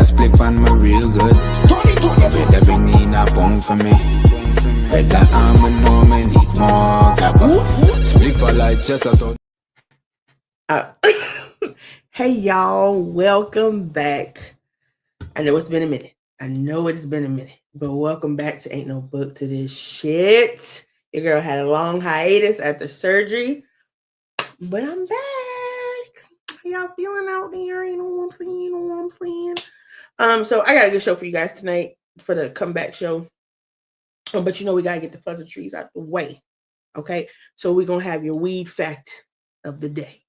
a spliff and me real good. With every need a pound for me. Better arm and know me need more gabba. Spliff a like just a Hey y'all, welcome back. I know it's been a minute. But welcome back to Ain't No Book to This Shit. Your girl had a long hiatus after surgery, but I'm back. How y'all feeling out there? You know what I'm saying? So I got a good show for you guys tonight for the comeback show. But you know we gotta get the pleasantries out the way. Okay, so we're gonna have your weed fact of the day.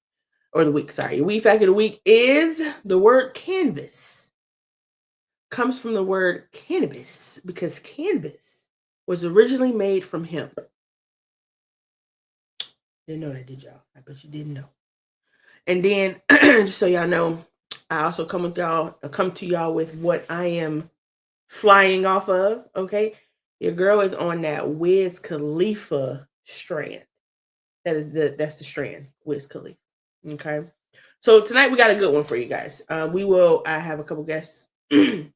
Or the week, sorry. Your weed fact of the week is the word canvas. Comes from the word cannabis because canvas was originally made from hemp. Didn't know that, did y'all? I bet you didn't know. And then, just so y'all know, I also come to y'all with what I am flying off of. Okay, your girl is on that Wiz Khalifa strand. That's the strand, Wiz Khalifa. Okay, so tonight we got a good one for you guys. I have a couple guests, and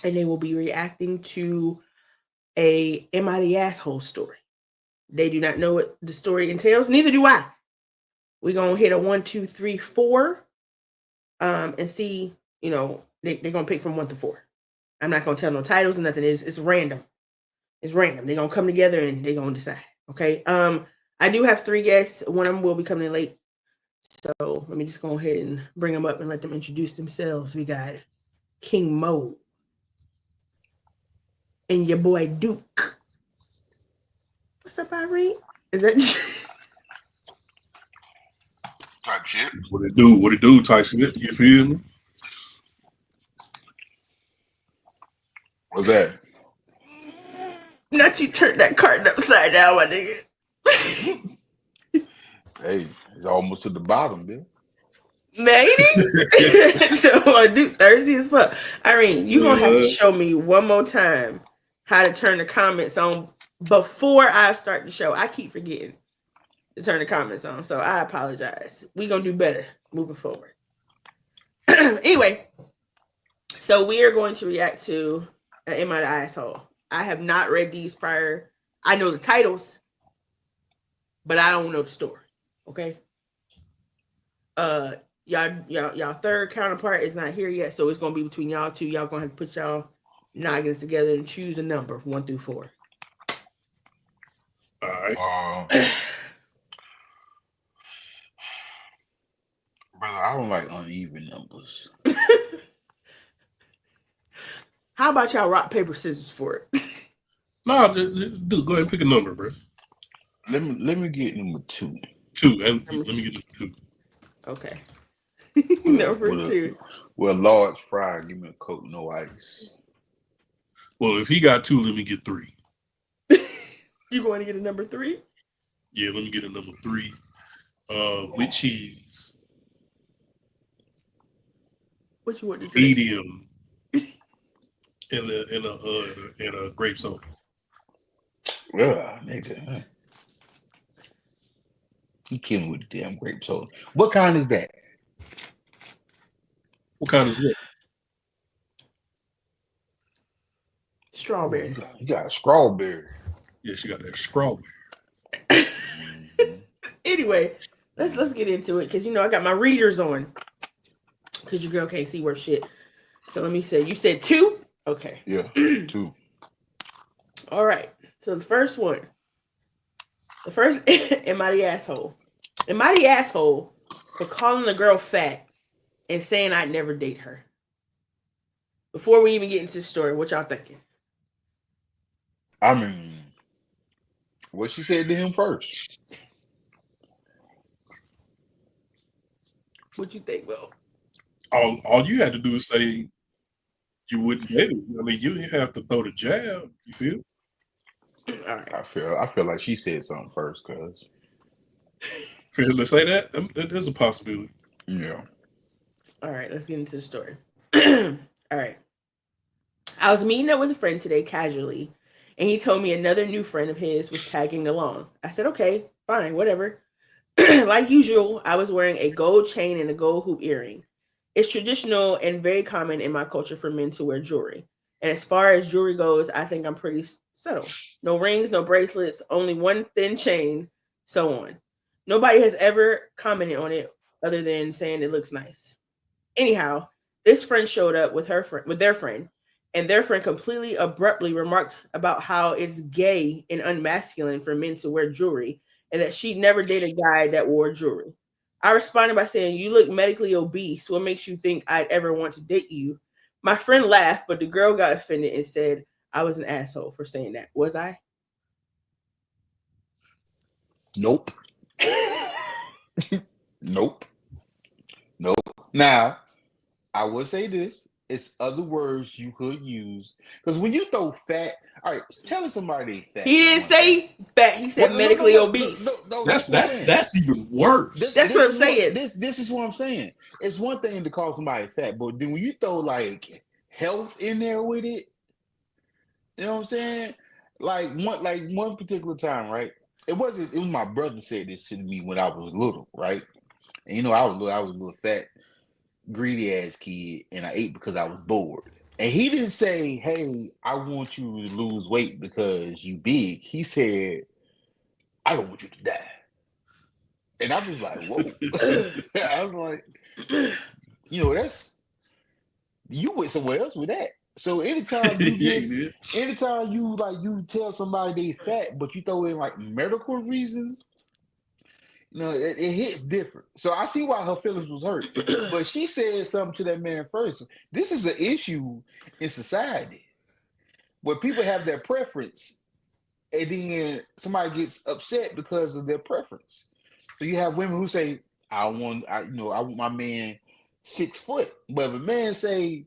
they will be reacting to a "Am I the Asshole" story. They do not know what the story entails. Neither do I. We're gonna hit a 1, 2, 3, 4, and see. You know, they're gonna pick from 1 to 4. I'm not gonna tell no titles or nothing. It's random. It's random. They're gonna come together and they're gonna decide. Okay. I do have 3 guests. One of them will be coming in late. So let me just go ahead and bring them up and let them introduce themselves. We got King Mo and your boy Duke. What's up, Irene? Is that type shit? What it do, Tyson? You feel me? What's that? not you turned that card upside down, my nigga? Hey, it's almost to the bottom, man. Maybe. So Duke thirsty as fuck. Irene, you gonna have to show me one more time how to turn the comments on before I start the show. I keep forgetting to turn the comments on, so I apologize. We're gonna do better moving forward. Anyway, so we are going to react to Am I the Asshole? I have not read these prior. I know the titles, but I don't know the story. Okay. Y'all third counterpart is not here yet, so it's gonna be between y'all two. Y'all gonna have to put y'all noggins together and choose a number 1 through 4. All right. Brother, I don't like uneven numbers. How about y'all rock, paper, scissors for it? No, dude, go ahead and pick a number, bro. Let me get number 2. 2, and let me get number 2. Okay. Number 2. Well, large fry, give me a Coke, no ice. Well, if he got 2, let me get 3. You going to get a number 3? Yeah, let me get a number 3. With cheese. What you want to drink? Medium. and a grape soda. Yeah, nigga. You kidding with the damn grape soda? What kind is that? What kind is that? Strawberry. You got a strawberry. Yeah, she got that strawberry. Anyway, let's get into it because I got my readers on because your girl can't see worth shit. So let me say, you said 2? Okay. Yeah, 2. All right. So the first one. The first, am I the asshole? Am I the asshole for calling a girl fat and saying I'd never date her? Before we even get into the story, what y'all thinking? I mean, what she said to him first. What you think, Will? All you had to do is say you wouldn't date it. I mean, you didn't have to throw the jab. You feel? All right. I feel like she said something first, cause For him to say that, there's a possibility. Yeah. All right, let's get into the story. All right. I was meeting up with a friend today casually, and he told me another new friend of his was tagging along. I said, okay, fine, whatever. Like usual, I was wearing a gold chain and a gold hoop earring. It's traditional and very common in my culture for men to wear jewelry. And as far as jewelry goes, I think I'm pretty subtle. No rings, no bracelets, only one thin chain, so on. Nobody has ever commented on it other than saying it looks nice. Anyhow, this friend showed up with their friend, and their friend completely abruptly remarked about how it's gay and unmasculine for men to wear jewelry, and that she'd never dated a guy that wore jewelry. I responded by saying, "You look medically obese. What makes you think I'd ever want to date you?" My friend laughed, but the girl got offended and said I was an asshole for saying that. Was I? Nope. Nope. Now, I will say this. It's other words you could use. Because when you throw fat, all right, telling somebody fat. He didn't say fat. He said medically obese. No, that's even worse. That's what I'm saying. This is what I'm saying. It's one thing to call somebody fat, but then when you throw like health in there with it, you know what I'm saying? Like one particular time, right? It was my brother said this to me when I was little, right? And you know, I was a little fat, greedy ass kid, and I ate because I was bored. And he didn't say, "Hey, I want you to lose weight because you big." He said, "I don't want you to die." And I was like, "Whoa!" I was like, you know, you went somewhere else with that. So anytime you tell somebody they fat, but you throw in like medical reasons, you know, it hits different. So I see why her feelings was hurt. But she said something to that man first. This is an issue in society where people have their preference, and then somebody gets upset because of their preference. So you have women who say, I want my man 6 foot. But if a man say,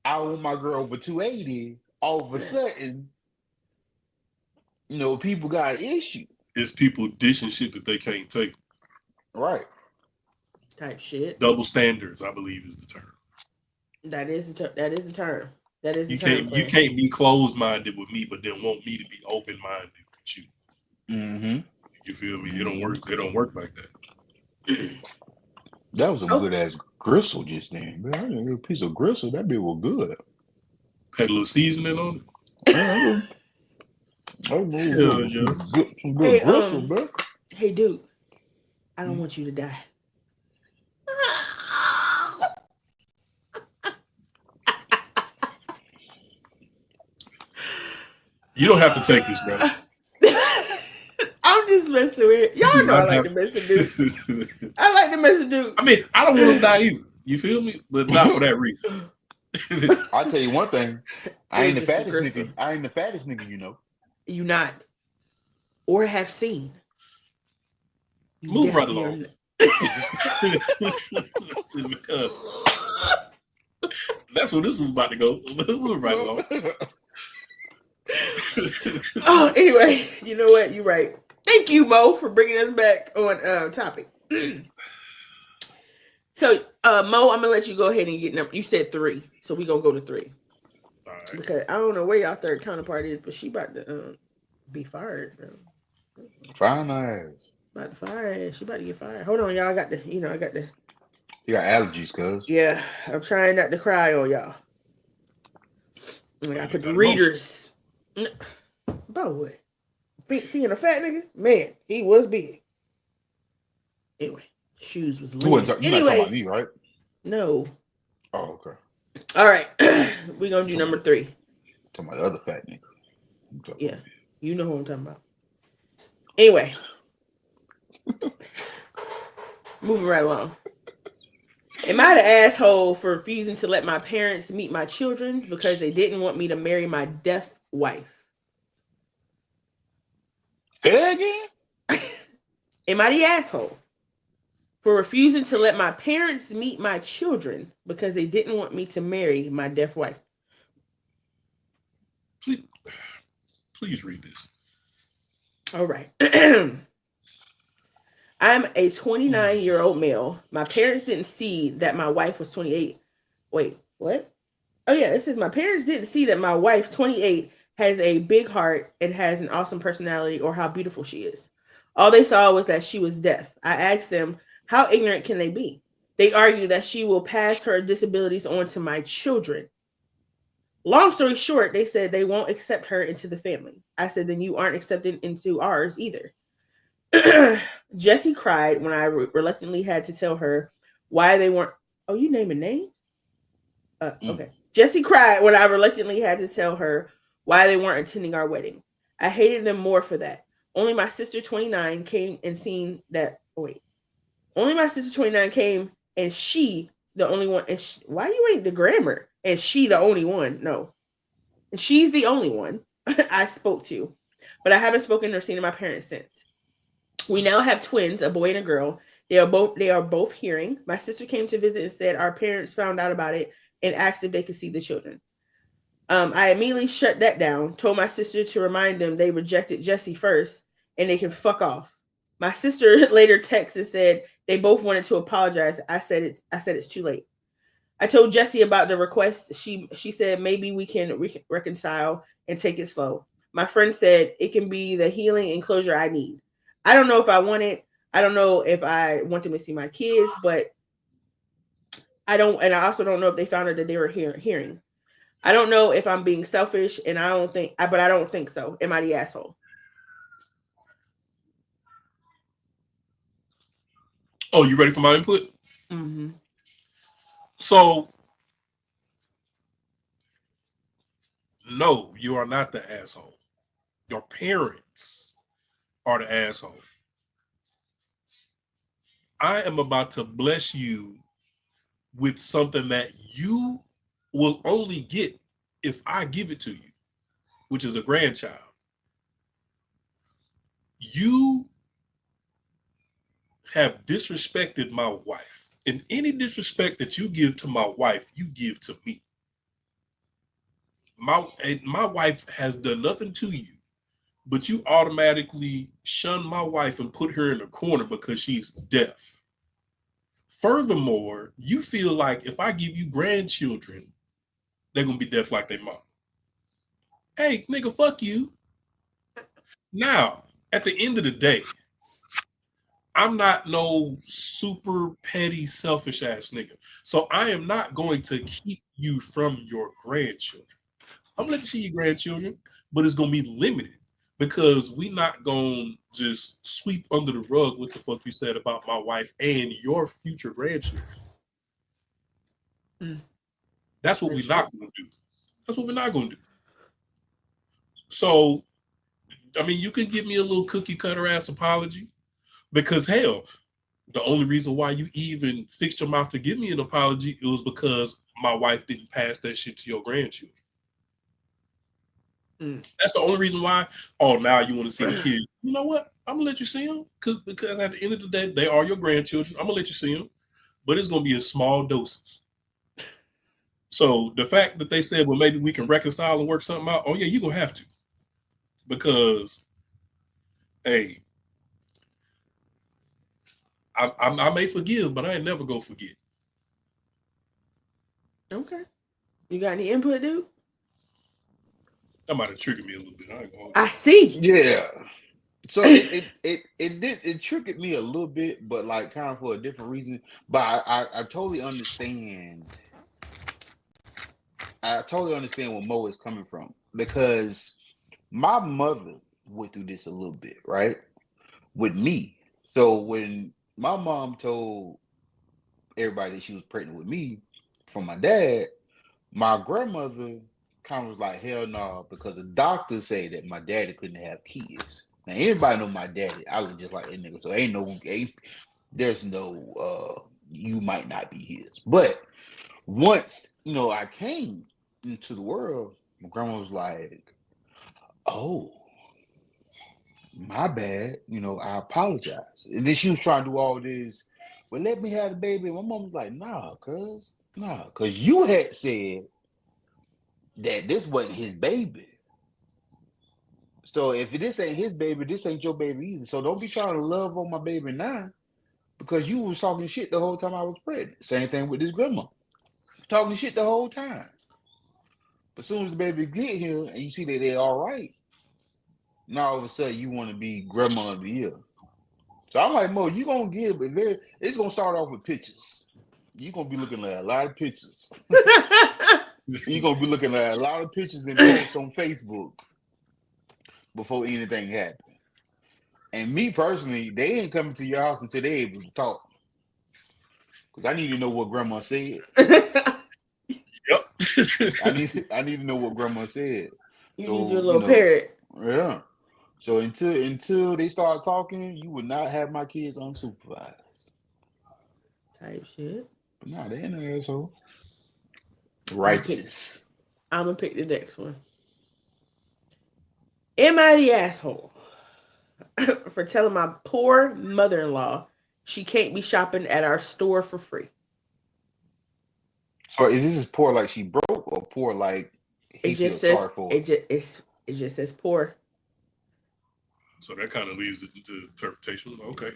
I want my girl over 280, all of a sudden, you know, people got an issue. It's people dishing shit that they can't take. Right. Type shit. Double standards, I believe, is the term. That is the term. You can't be closed minded with me, but then want me to be open minded with you. Mm-hmm. You feel me? It don't work. It don't work like that. That was a good ass gristle just then. Man, I didn't get a piece of gristle. That bit was good. Had a little seasoning on it. Good gristle, man. Hey, dude, I don't want you to die. You don't have to take this, bro. I'm just messing with y'all. Know I like to mess with dude. I like to mess with dude. I mean, I don't want him to die either. You feel me? But not for that reason. I'll tell you one thing. I ain't the fattest nigga, you know. You not. Or have seen. Move right along. Because that's where this is about to go. Move right along. Oh, anyway, you know what? You're right. Thank you, Mo, for bringing us back on topic. So, Mo, I'm gonna let you go ahead and get number. You said 3, so we're gonna go to 3. All right. Because I don't know where y'all third counterpart is, but she about to be fired, bro. Fine ass. About to fire. She about to get fired. Hold on, y'all. I got the. You got allergies, cuz. Yeah, I'm trying not to cry on y'all. I gotta put the readers. About what? Seeing a fat nigga? Man, he was big. Anyway, shoes was lean. You're not talking about me, right? No. Oh, okay. All right. We're going to do number 3. Talking about the other fat nigga. Yeah. You know who I'm talking about. Anyway. Moving right along. Am I the asshole for refusing to let my parents meet my children because they didn't want me to marry my deaf wife? Say that again? Am I the asshole for refusing to let my parents meet my children because they didn't want me to marry my deaf wife? Please read this. All right. I'm a 29-year-old male. My parents didn't see that my wife was 28. Wait, what? Oh, yeah, it says my parents didn't see that my wife, 28, has a big heart and has an awesome personality or how beautiful she is. All they saw was that she was deaf. I asked them, how ignorant can they be? They argue that she will pass her disabilities on to my children. Long story short, they said they won't accept her into the family. I said, then you aren't accepted into ours either. Jessie cried when I reluctantly had to tell her why they weren't. Oh, you naming names? Okay. Jessie cried when I reluctantly had to tell her why they weren't attending our wedding. I hated them more for that. Only my sister 29 came and seen that. Oh, wait. Only my sister 29 came and she the only one. And why you ain't the grammar? And she the only one. No. And she's the only one I spoke to. But I haven't spoken or seen my parents since. We now have twins, a boy and a girl. They are both hearing. My sister came to visit and said our parents found out about it and asked if they could see the children. I immediately shut that down, told my sister to remind them they rejected Jessie first and they can fuck off. My sister later texted and said they both wanted to apologize. I said it's too late. I told Jessie about the request. She said maybe we can reconcile and take it slow. My friend said it can be the healing and closure I need. I don't know if I want it. I don't know if I want them to see my kids, but I don't. And I also don't know if they found out that they were hearing. I don't know if I'm being selfish, and I don't think so. Am I the asshole? Oh, you ready for my input? Mm-hmm. So, no, you are not the asshole. Your parents are the asshole. I am about to bless you with something that you will only get if I give it to you, which is a grandchild. You have disrespected my wife, and any disrespect that you give to my wife, you give to me. My wife has done nothing to you, but you automatically shun my wife and put her in a corner because she's deaf. Furthermore, you feel like if I give you grandchildren, they're gonna be deaf like their mom. Hey, nigga, fuck you. Now, at the end of the day, I'm not no super petty, selfish ass nigga. So I am not going to keep you from your grandchildren. I'm gonna let you see your grandchildren, but it's gonna be limited because we not gonna just sweep under the rug what the fuck you said about my wife and your future grandchildren. That's what we're not gonna do. That's what we're not gonna do. So, I mean, you can give me a little cookie cutter ass apology because hell, the only reason why you even fixed your mouth to give me an apology it was because my wife didn't pass that shit to your grandchildren. That's the only reason why. Oh, now you want to see the kids. You know what? I'm gonna let you see them because at the end of the day, they are your grandchildren. I'm gonna let you see them, but it's gonna be in small doses. So the fact that they said, well, maybe we can reconcile and work something out. Oh yeah, you're gonna have to, because, hey, I may forgive, but I ain't never gonna forget. Okay. You got any input, dude? That might have triggered me a little bit. I see. Yeah. So it triggered me a little bit, but like kind of for a different reason. But I totally understand. I totally understand where Mo is coming from because my mother went through this a little bit, right? With me. So when my mom told everybody that she was pregnant with me from my dad, my grandmother kind of was like, hell no, because the doctors say that my daddy couldn't have kids. Now anybody know my daddy, I look just like that nigga. So there's no you might not be his. But once, I came into the world, my grandma was like, oh, my bad, I apologize. And then she was trying to do all this, well, let me have the baby. My mom was like, nah, cuz you had said that this wasn't his baby. So if this ain't his baby, this ain't your baby either. So don't be trying to love on my baby now because you was talking shit the whole time I was pregnant. Same thing with this grandma. Talking shit the whole time. But as soon as the baby get here and you see that they're all right, now all of a sudden you want to be grandma of the year. So I'm like, Mo, you gonna get it, but it's gonna start off with pictures. you're gonna be looking at a lot of pictures. You're gonna be looking at a lot of pictures and posts on Facebook before anything happens. And me personally, they ain't coming to your house until they able to talk. Cause I need to know what grandma said. Yep. I need to know what grandma said. You So, need your little parrot. Yeah. So until they start talking, you would not have my kids unsupervised. Type shit. But nah, they ain't no asshole. Righteous. I'm gonna pick the next one. Am I the asshole for telling my poor mother-in-law she can't be shopping at our store for free? So is this poor like she broke or poor like he It just feels says sorry for? it just says poor. So that kind of leaves it to interpretation. Okay.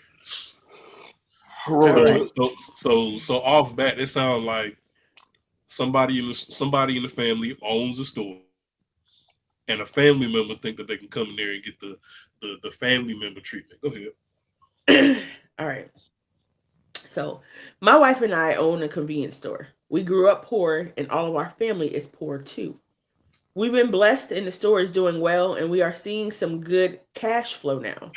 Right. So off bat, it sounds like somebody in the family owns a store, and a family member think that they can come in there and get the family member treatment. Go ahead. All right. So my wife and I own a convenience store. We grew up poor, and all of our family is poor too. We've been blessed, and the store is doing well, and we are seeing some good cash flow now.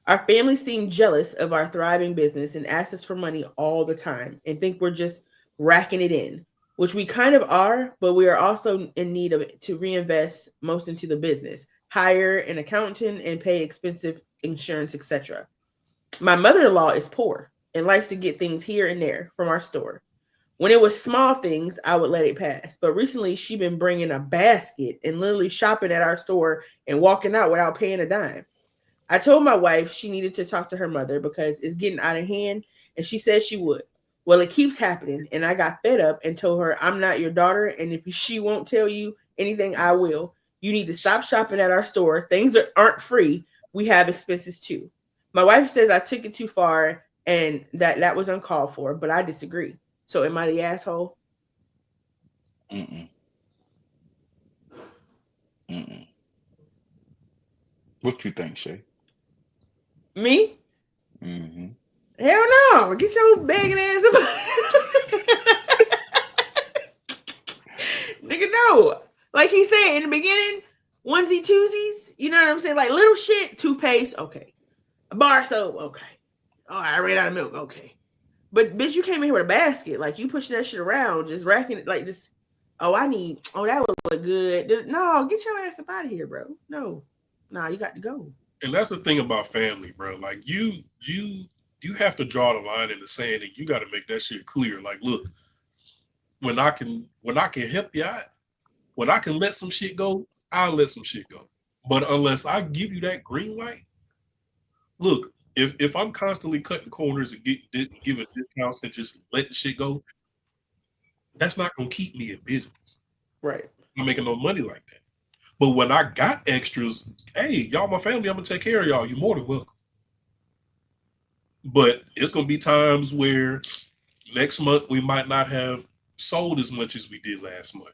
Our family seem jealous of our thriving business and ask us for money all the time and think we're just racking it in, which we kind of are, but we are also in need of it to reinvest most into the business, hire an accountant, and pay expensive insurance, etc. My mother-in-law is poor and likes to get things here and there from our store. When it was small things, I would let it pass. But recently, she's been bringing a basket and literally shopping at our store and walking out without paying a dime. I told my wife she needed to talk to her mother because it's getting out of hand, and she said she would. Well, it keeps happening, and I got fed up and told her I'm not your daughter, and if she won't tell you anything, I will. You need to stop shopping at our store. Things aren't free. We have expenses too. My wife says I took it too far and that was uncalled for, but I disagree. So am I the asshole? Mm-mm. What you think, Shay? Me? Mm-hmm. Hell no. Get your begging ass up. Nigga, no. Like he said in the beginning, onesie twosies, you know what I'm saying? Like little shit, toothpaste, okay. A bar soap, okay. Oh, I ran out of milk, okay. But bitch, you came in here with a basket. Like you pushing that shit around, just racking it, like just, that would look good. No, get your ass up out of here, bro. No. Nah, you got to go. And that's the thing about family, bro. Like you have to draw the line in the sand, and you got to make that shit clear. Like, look, when I can help you out, when I can let some shit go, I'll let some shit go. But unless I give you that green light, look, if I'm constantly cutting corners and giving discounts and just letting shit go, that's not gonna keep me in business. Right. I'm not making no money like that. But when I got extras, hey, y'all my family, I'm gonna take care of y'all. You're more than welcome. But it's gonna be times where next month we might not have sold as much as we did last month,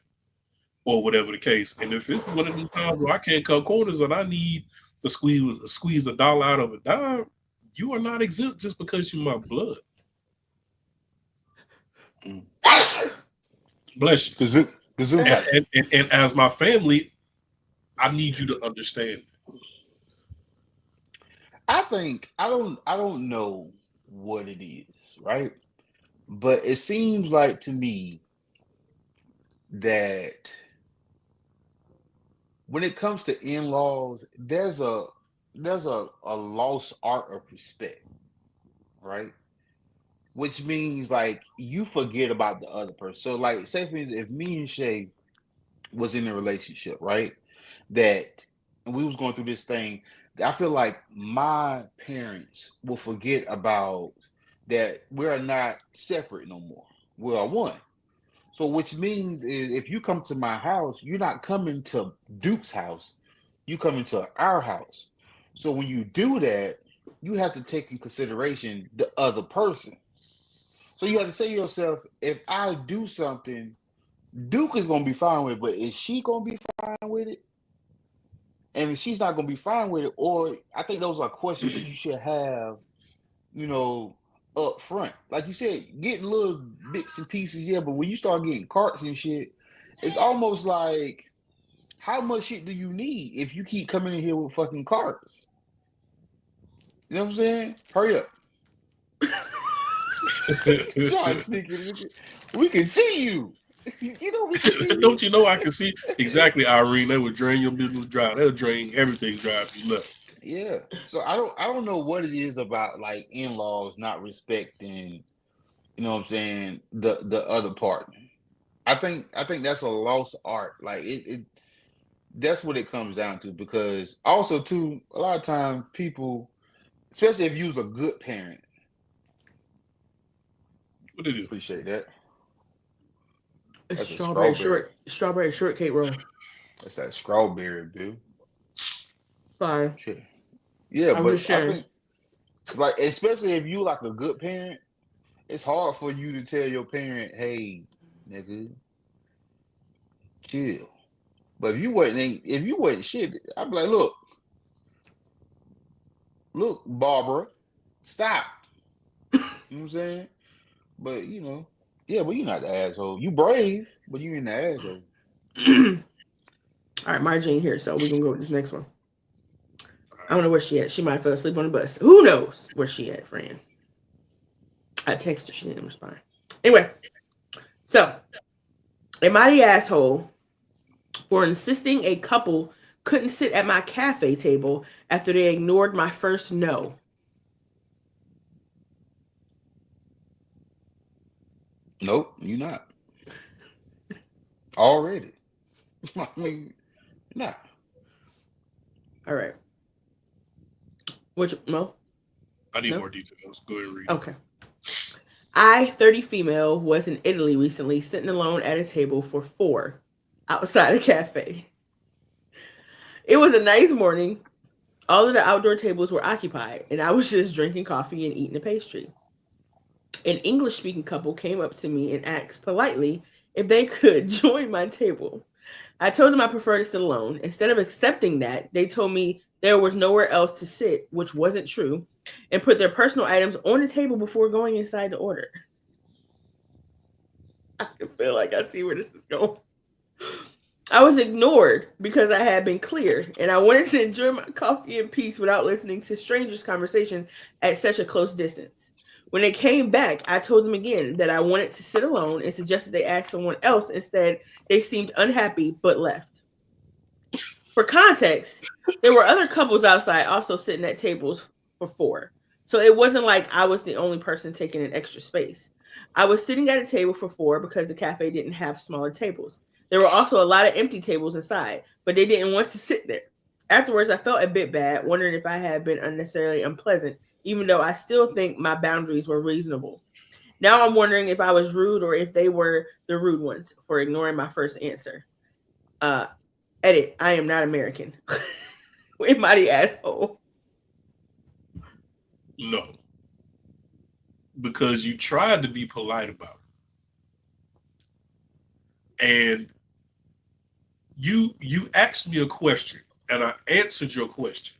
or whatever the case. And if it's one of the times where I can't cut corners and I need to squeeze a dollar out of a dime, you are not exempt just because you're my blood. Bless you. And as my family, I need you to understand. I think I don't know what it is, right? But it seems like to me that when it comes to in-laws, there's a lost art of respect, right? Which means like you forget about the other person. So like say for instance, if me and Shay was in a relationship, right? That and we was going through this thing, I feel like my parents will forget about that we are not separate no more. We are one. So which means is if you come to my house, you're not coming to Duke's house, you come into our house. So when you do that, you have to take in consideration the other person. So you have to say to yourself, if I do something, Duke is gonna be fine with it, but is she gonna be fine with it? And if she's not gonna be fine with it, or I think those are questions that you should have, up front. Like you said, getting little bits and pieces, yeah, but when you start getting carts and shit, it's almost like, how much shit do you need if you keep coming in here with fucking carts? You know what I'm saying? Hurry up. John sneaking. We can see you. You know we can see you. Don't you know I can see exactly, Irene? They would drain your business dry. They'll drain everything dry if you left. Yeah. So I don't know what it is about like in-laws not respecting, you know what I'm saying, the other partner. I think that's a lost art. Like it that's what it comes down to, because also too, a lot of times people, especially if you was a good parent. What did you? Appreciate that. It's That's a strawberry shortcake roll. That's that strawberry, dude. Sorry. Shit. Yeah, I'm but just I sharing. think, like, especially if you like a good parent, it's hard for you to tell your parent, "Hey, nigga, chill." But if you wasn't shit, I'd be like, look, Barbara, stop. You know what I'm saying? But yeah, but you're not the asshole. You brave, but you ain't the asshole. All right, Marjane here, so we're gonna go with this next one. I don't know where she at. She might have fell asleep on the bus. Who knows where she at, friend? I texted her. She didn't respond. Anyway, so am I the asshole for insisting a couple couldn't sit at my cafe table after they ignored my first no? Nope, you're not. Already. I mean, nah. All right. Which Mo? I need No? more details. Go ahead and read. Okay. I, 30 female, was in Italy recently, sitting alone at a table for 4 outside a cafe. It was a nice morning. All of the outdoor tables were occupied, and I was just drinking coffee and eating a pastry. An English-speaking couple came up to me and asked politely if they could join my table. I told them I prefer to sit alone. Instead of accepting that, they told me there was nowhere else to sit, which wasn't true, and put their personal items on the table before going inside to order. I feel like I see where this is going. I was ignored because I had been clear, and I wanted to enjoy my coffee in peace without listening to strangers' conversation at such a close distance. When they came back, I told them again that I wanted to sit alone and suggested they ask someone else. Instead, they seemed unhappy but left. For context, there were other couples outside also sitting at tables for 4. So it wasn't like I was the only person taking an extra space. I was sitting at a table for 4 because the cafe didn't have smaller tables. There were also a lot of empty tables inside, but they didn't want to sit there. Afterwards, I felt a bit bad, wondering if I had been unnecessarily unpleasant, even though I still think my boundaries were reasonable. Now I'm wondering if I was rude or if they were the rude ones for ignoring my first answer. Edit, I am not American. Am I the asshole? No. Because you tried to be polite about it. And you asked me a question and I answered your question.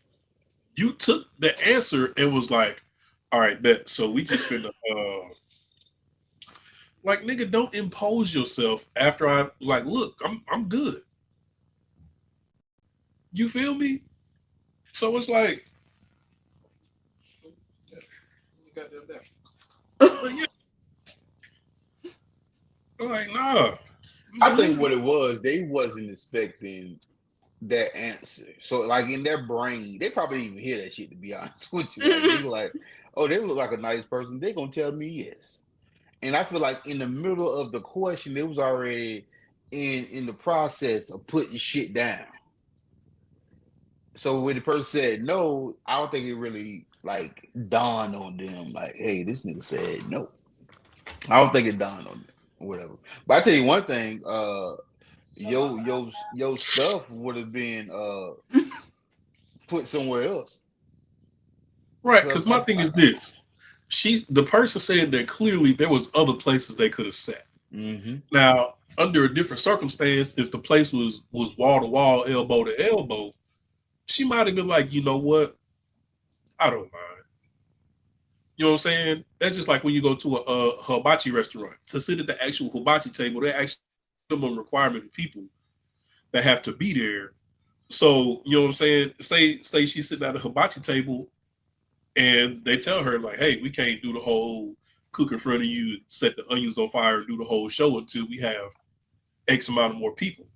You took the answer and was like, all right, bet. So we just finna like, nigga, don't impose yourself after I like, look, I'm good. You feel me? So it's like, but yeah. I'm like, nah. I think what it was, they wasn't expecting that answer. So like in their brain, they probably didn't even hear that shit, to be honest with you. Like, they like, oh, they look like a nice person. They're gonna tell me yes. And I feel like in the middle of the question, it was already in the process of putting shit down. So when the person said no, I don't think it really like dawned on them like, hey, this nigga said no. I don't think it dawned on them. Whatever. But I tell you one thing, your stuff would have been put somewhere else. Right, because my thing is this. The person said that clearly there was other places they could have sat. Mm-hmm. Now, under a different circumstance, if the place was wall to wall, elbow to elbow, she might have been like, you know what? I don't mind. You know what I'm saying? That's just like when you go to a hibachi restaurant. To sit at the actual hibachi table, they actually minimum requirement of people that have to be there. So, you know what I'm saying? Say she's sitting at a hibachi table and they tell her, like, hey, we can't do the whole cook in front of you, set the onions on fire, and do the whole show until we have X amount of more people.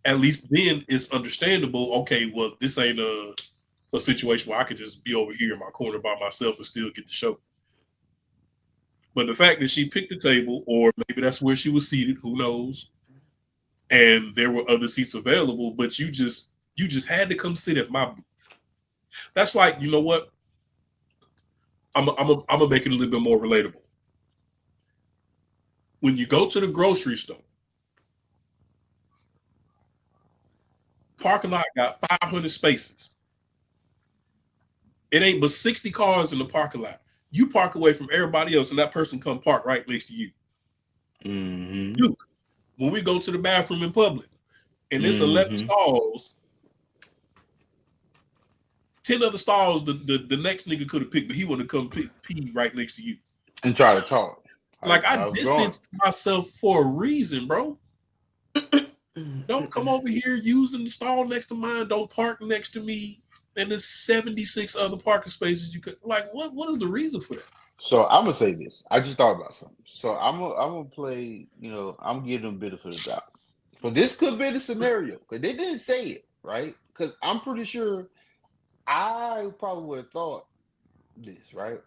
At least then it's understandable. Okay, well, this ain't a situation where I could just be over here in my corner by myself and still get the show. But the fact that she picked the table, or maybe that's where she was seated, who knows, and there were other seats available, but you just had to come sit at my booth. That's like, you know what? I'm gonna make it a little bit more relatable. When you go to the grocery store, parking lot got 500 spaces. It ain't but 60 cars in the parking lot. You park away from everybody else, and that person come park right next to you. Mm-hmm. You, when we go to the bathroom in public, and there's 11 stalls, 10 other stalls the next nigga could have picked, but he wanted to come pee right next to you and try to talk. Like, I distanced myself for a reason, bro. Don't come over here using the stall next to mine. Don't park next to me. And there's 76 other parking spaces you could, like, what is the reason for that? So I'm gonna say this. I just thought about something. So I'm gonna play, I'm giving them benefit of the doubt. So this could be the scenario, because they didn't say it, right? Because I'm pretty sure I probably would have thought this, right?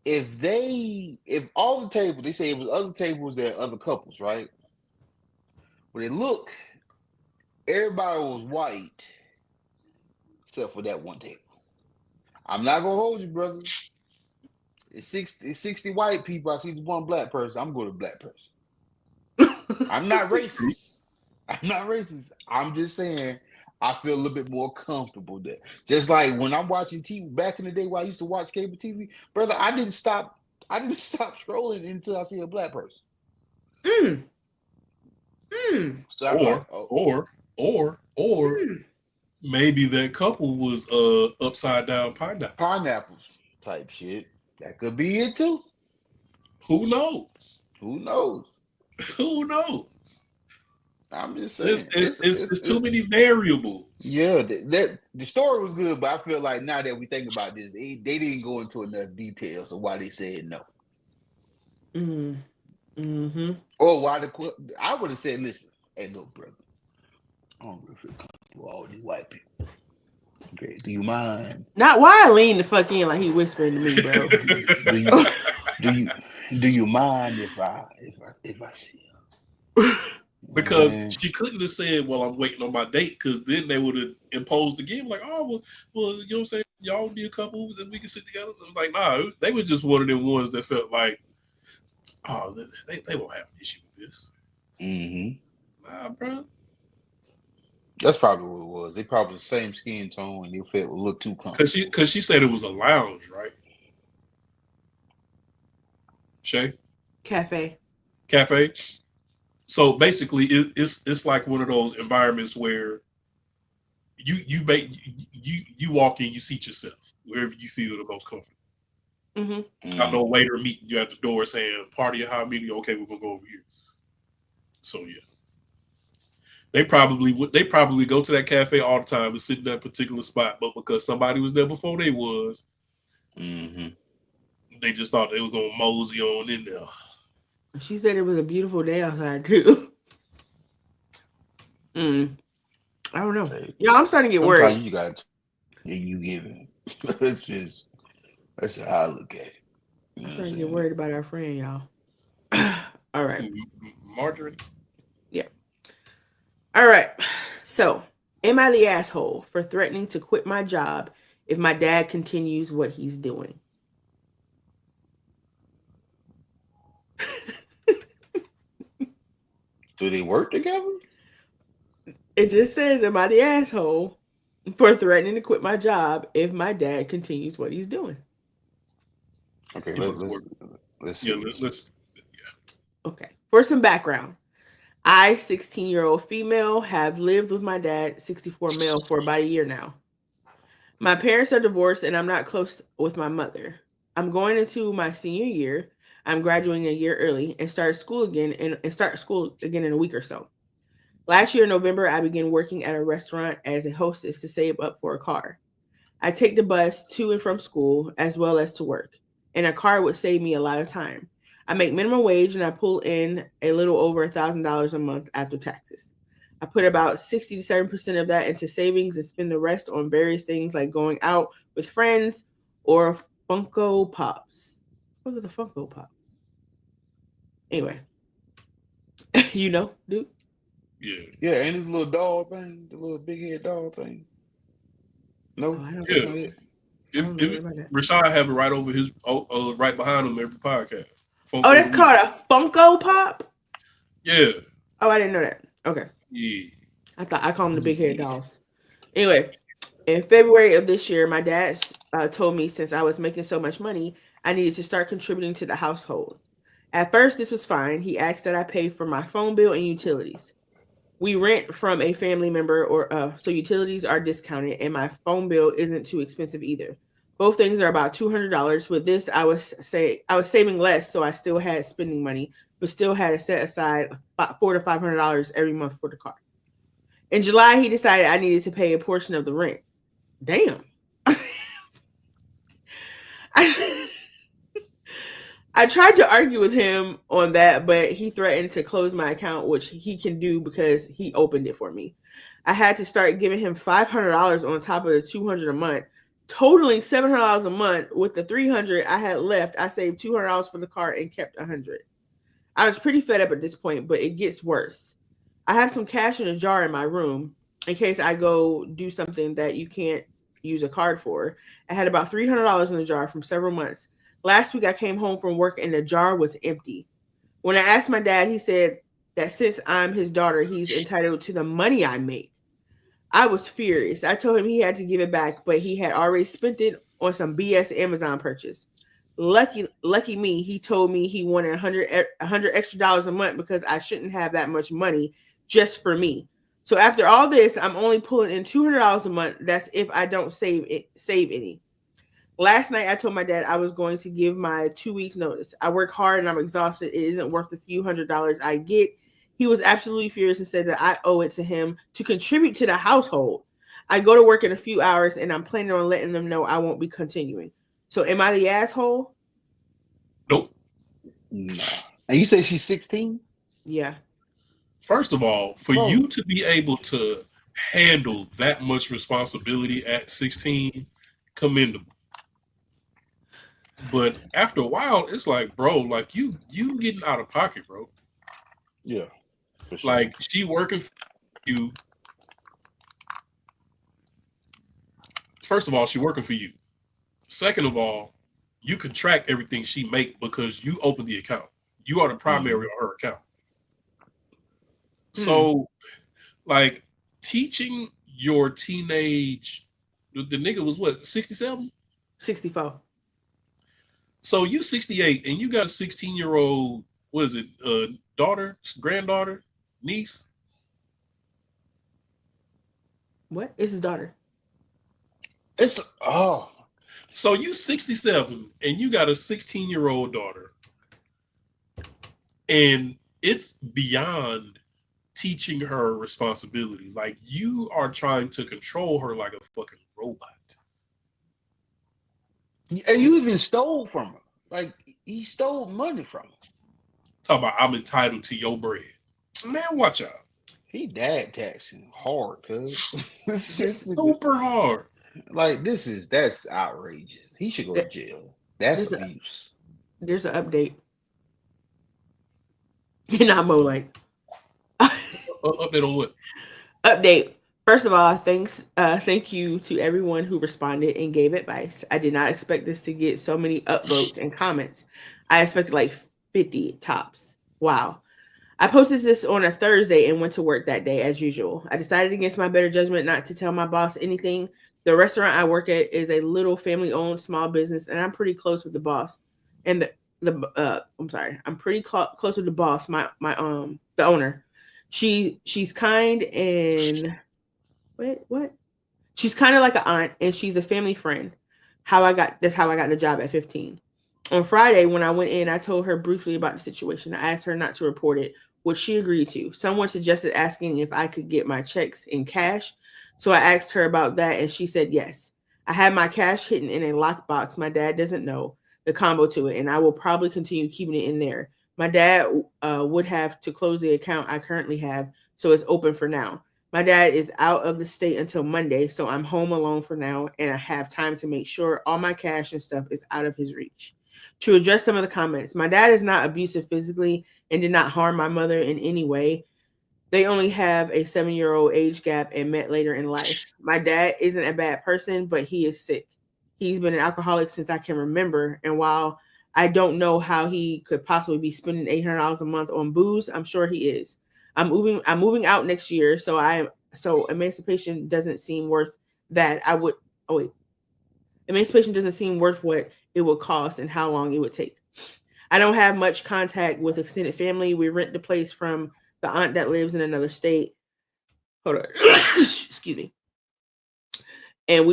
If all the tables, they say it was other tables, there are other couples, right? When they look, everybody was white except for that one table. I'm not gonna hold you, brother. It's 60 white people. I see one black person. I'm going to black person. I'm not racist. I'm just saying I feel a little bit more comfortable there. Just like when I'm watching TV back in the day when I used to watch cable TV, brother, I didn't stop scrolling until I see a black person. So or maybe that couple was upside down pineapples type shit. That could be it too. Who knows? I'm just saying. It's too many variables. Yeah, the story was good, but I feel like now that we think about this, they didn't go into enough details of why they said no. Mm-hmm. Or why I would have said, listen, hey, look, brother, I don't really feel comfortable with all these white people. Okay, do you mind? Not why I lean the fuck in like he whispering to me, bro. do you mind if I see him? Because she couldn't have said, well, I'm waiting on my date, because then they would have imposed the game, like, oh, well, you know what I'm saying? Y'all be a couple and we can sit together. I was like, nah, they were just one of them ones that felt like, oh, they won't have an issue with this. Nah, bro. That's probably what it was. They probably the same skin tone and they felt a little too comfortable. Because she said it was a lounge, right? Shay? Cafe. So basically, it's like one of those environments where you walk in, you seat yourself wherever you feel the most comfortable. Got no waiter meeting you at the door saying, "Party at how many?" Okay, we're gonna go over here. So yeah, they probably go to that cafe all the time and sit in that particular spot, but because somebody was there before they was, they just thought they were gonna mosey on in there. She said it was a beautiful day outside too. I don't know. Yeah, I'm starting to get worried. You got you giving. That's how I look at it. I'm starting to get worried about our friend, y'all. All right. Marjorie. Yeah. All right. So, am I the asshole for threatening to quit my job if my dad continues what he's doing? Do they work together? It just says, am I the asshole for threatening to quit my job if my dad continues what he's doing? Okay, let's Okay. For some background, I, 16-year-old female, have lived with my dad, 64 male, for about a year now. My parents are divorced and I'm not close with my mother. I'm going into my senior year. I'm graduating a year early and start school again in a week or so. Last year in November, I began working at a restaurant as a hostess to save up for a car. I take the bus to and from school as well as to work, and a car would save me a lot of time. I make minimum wage and I pull in a little over $1,000 a month after taxes. I put about 60 to 7% of that into savings and spend the rest on various things like going out with friends or Funko Pops. What was a Funko Pop? Anyway, you know, dude. Yeah. Yeah, ain't this little doll thing, the little big head doll thing? No, Oh, I don't that's Yeah. not it. I don't know about that. Rashad have it right over his, right behind him every podcast. Oh, that's called a Funko Pop? Yeah. Oh, I didn't know that. Okay. Yeah. I thought I call them the big head dolls. Anyway, in February of this year, my dad told me since I was making so much money, I needed to start contributing to the household. At first, this was fine. He asked that I pay for my phone bill and utilities. We rent from a family member, so utilities are discounted, and my phone bill isn't too expensive either. Both things are about $200. With this, I was saving less, so I still had spending money, but still had to set aside $400 to $500 every month for the car. In July, he decided I needed to pay a portion of the rent. Damn. I tried to argue with him on that, but he threatened to close my account, which he can do because he opened it for me. I had to start giving him $500 on top of the $200 a month, totaling $700 a month. With the $300 I had left, I saved $200 for the car and kept $100. I was pretty fed up at this point, but it gets worse. I have some cash in a jar in my room in case I go do something that you can't use a card for. I had about $300 in the jar from several months. Last week I came home from work and the jar was empty. When I asked my dad, he said that since I'm his daughter, he's entitled to the money I make. I was furious. I told him he had to give it back, but he had already spent it on some BS Amazon purchase. Lucky me, he told me he wanted $100 extra dollars a month because I shouldn't have that much money just for me. So after all this, I'm only pulling in $200 a month. That's if I don't save any. Last night, I told my dad I was going to give my 2 weeks notice. I work hard and I'm exhausted. It isn't worth the few $100s I get. He was absolutely furious and said that I owe it to him to contribute to the household. I go to work in a few hours and I'm planning on letting them know I won't be continuing. So am I the asshole? Nope. Nah. And you say she's 16? Yeah. First of all, for you to be able to handle that much responsibility at 16, commendable. But after a while, it's like, bro, like you getting out of pocket, bro. Yeah. For sure. Like she working for you. First of all, she working for you. Second of all, you can track everything she make because you open the account. You are the primary on her account. So, like, teaching your teenage, the nigga was what, 67? 64. So you 68 and you got a 16-year-old, what is it, daughter, granddaughter, niece? What? It's his daughter. So you 67 and you got a 16-year-old daughter. And it's beyond teaching her responsibility. Like you are trying to control her like a fucking robot. And you even stole from her. Like he stole money from her. Talk about I'm entitled to your bread. Man, watch out. He dad taxing hard, cuz. Super hard. Like that's outrageous. He should go to jail. That's abuse. There's an update. And I'm like update on what? Update. First of all, thank you to everyone who responded and gave advice. I did not expect this to get so many upvotes and comments. I expected like 50 tops. Wow. I posted this on a Thursday and went to work that day as usual. I decided against my better judgment not to tell my boss anything. The restaurant I work at is a little family-owned small business, and I'm pretty close with the boss. And I'm pretty close with the boss, the owner. She's kind and what? She's kind of like an aunt, and she's a family friend. That's how I got the job at 15. On Friday, when I went in, I told her briefly about the situation. I asked her not to report it, which she agreed to. Someone suggested asking if I could get my checks in cash, so I asked her about that, and she said yes. I had my cash hidden in a lockbox. My dad doesn't know the combo to it, and I will probably continue keeping it in there. My dad would have to close the account I currently have, so it's open for now. My dad is out of the state until Monday, so I'm home alone for now, and I have time to make sure all my cash and stuff is out of his reach. To address some of the comments, my dad is not abusive physically and did not harm my mother in any way. They only have a 7-year-old age gap and met later in life. My dad isn't a bad person, but he is sick. He's been an alcoholic since I can remember, and while I don't know how he could possibly be spending $800 a month on booze, I'm sure he is. I'm moving out next year, so emancipation doesn't seem worth that. Emancipation doesn't seem worth what it would cost and how long it would take. I don't have much contact with extended family. We rent the place from the aunt that lives in another state. Hold on. Excuse me. And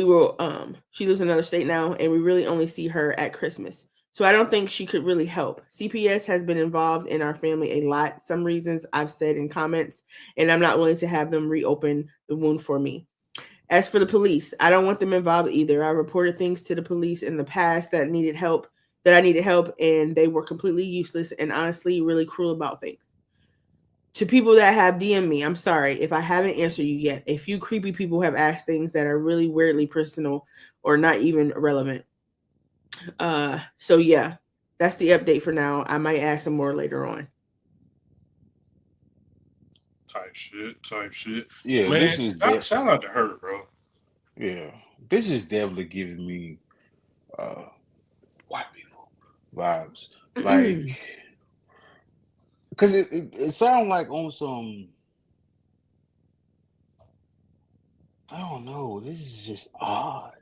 she lives in another state now, and we really only see her at Christmas. So I don't think she could really help. CPS has been involved in our family a lot. Some reasons I've said in comments, and I'm not willing to have them reopen the wound for me. As for the police, I don't want them involved either. I reported things to the police in the past that I needed help, and they were completely useless and honestly really cruel about things. To people that have DM'd me, I'm sorry if I haven't answered you yet. A few creepy people have asked things that are really weirdly personal or not even relevant. So yeah, that's the update for now. I might ask some more later on. Type shit. Yeah, Man, this is shout out to her, bro. Yeah, this is definitely giving me white people vibes. Like, because it sounds like on some, I don't know, this is just odd.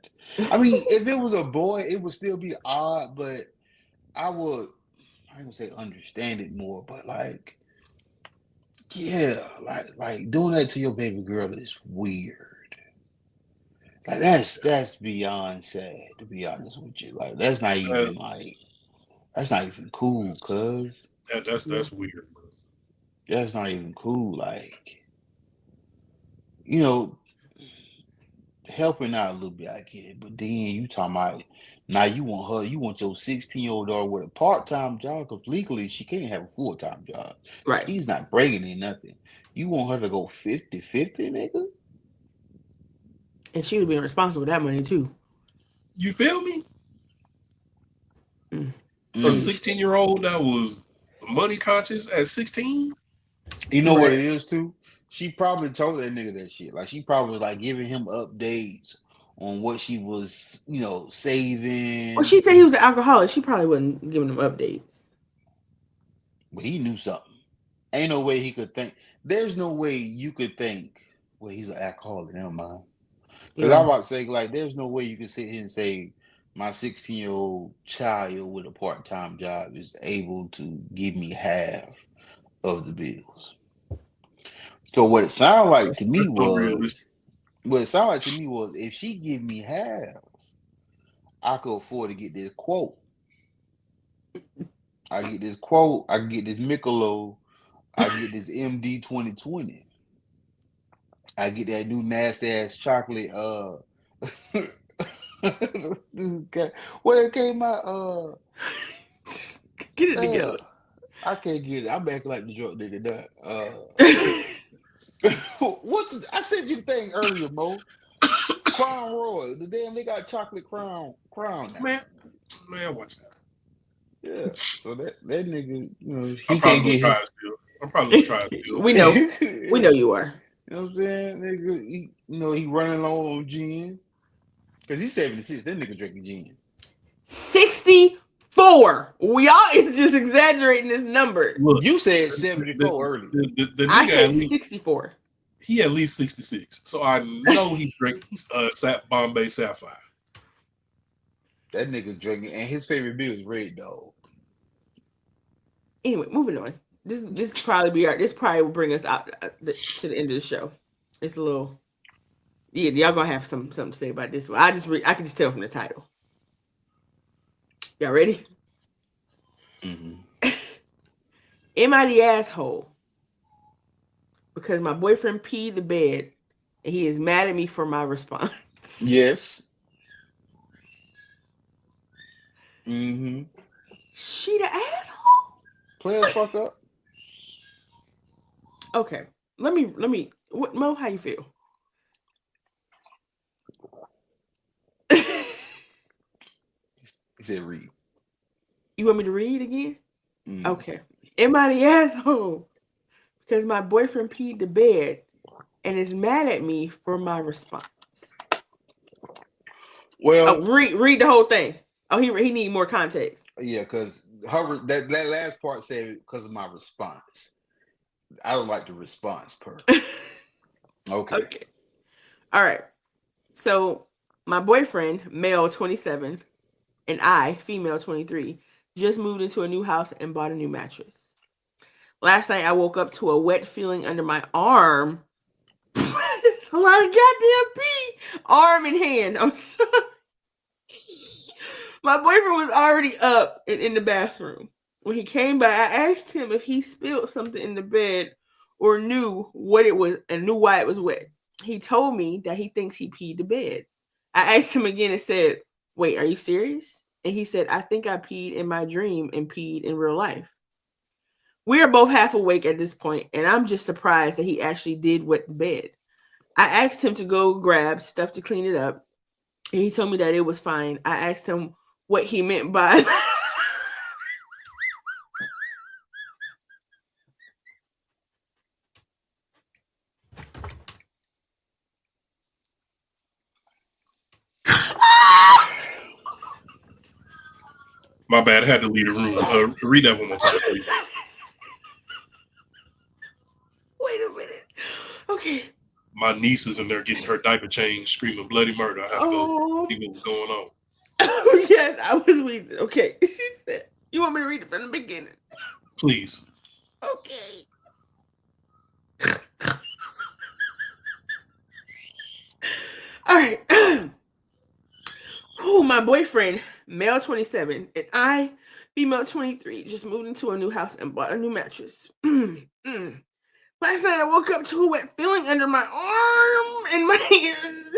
I mean, if it was a boy, it would still be odd, but I ain't gonna say understand it more, but like, yeah, like doing that to your baby girl is weird. Like that's beyond sad, to be honest with you. Like that's not even cool, cuz. That's weird, bro. That's not even cool. Like, you know, helping out a little bit, I get it. But then you talking about now you want your 16-year-old daughter with a part-time job, because legally she can't have a full-time job. Right. She's not breaking in nothing. You want her to go 50-50, nigga? And she would be responsible for that money too. You feel me? A 16-year-old that was money conscious at 16? You know what it is too? She probably told that nigga that shit. Like she probably was like giving him updates on what she was, saving. Well, she said he was an alcoholic. She probably wasn't giving him updates. But he knew something. Ain't no way he could think. There's no way you could think, well, he's an alcoholic. Never mind. Because I'm about to say, like, there's no way you can sit here and say my 16-year-old child with a part-time job is able to give me half of the bills. So what it sounded like to me was, if she give me half, I could afford to get this quote. I get this quote. I can get this Michelob. I get this MD 2020. I get that new nasty ass chocolate. What it came out? Get it together. I can't get it. I'm acting like the drunk nigga. I sent you the thing earlier, Mo. Crown Royal. They got chocolate crown now. Man, watch that. Yeah. So that nigga, he I'm can't probably get gonna try it still. I'm probably gonna try it still. We know you are. You know what I'm saying? Nigga, he running low on gin. Because he's 76. That nigga drinking gin. 64. Y'all is just exaggerating this number. Look, you said 74 earlier. The nigga I said 64. He at least 66. So I know he drank Bombay Sapphire. That nigga drinking, and his favorite beer is Red Dog. Anyway, moving on. This probably will bring us out to the end of the show. It's a little Yeah, y'all gonna have something to say about this one. I can just tell from the title. Y'all ready? Mm-hmm. Am I the asshole? Because my boyfriend peed the bed and he is mad at me for my response. Yes. Mm-hmm. She the asshole? Play the fuck up. Okay. Let me what Mo, how you feel? He said read. You want me to read again? Mm. Okay. Am I the asshole? Because my boyfriend peed the bed and is mad at me for my response. Well, read the whole thing. Oh, he need more context. Yeah, because that last part said because of my response. I don't like the response part. Okay. All right. So my boyfriend, male 27, and I, female 23, just moved into a new house and bought a new mattress. Last night I woke up to a wet feeling under my arm. It's a lot of goddamn pee. Arm and hand. I'm sorry. My boyfriend was already up and in the bathroom. When he came back, I asked him if he spilled something in the bed or knew what it was and knew why it was wet. He told me that he thinks he peed the bed. I asked him again and said, "Wait, are you serious?" And he said, "I think I peed in my dream and peed in real life." We are both half awake at this point, and I'm just surprised that he actually did wet the bed. I asked him to go grab stuff to clean it up, and he told me that it was fine. I asked him what he meant by My bad. I had to leave the room. Read that one more time, please. Wait a minute. Okay. My niece is in there getting her diaper changed, screaming bloody murder. I have to go see what was going on. Oh, yes, I was wheezing. Okay. She said, "You want me to read it from the beginning?" Please. Okay. All right. Oh, my boyfriend, male 27, and I, female 23, just moved into a new house and bought a new mattress. Last night I woke up to a wet feeling under my arm and my hand.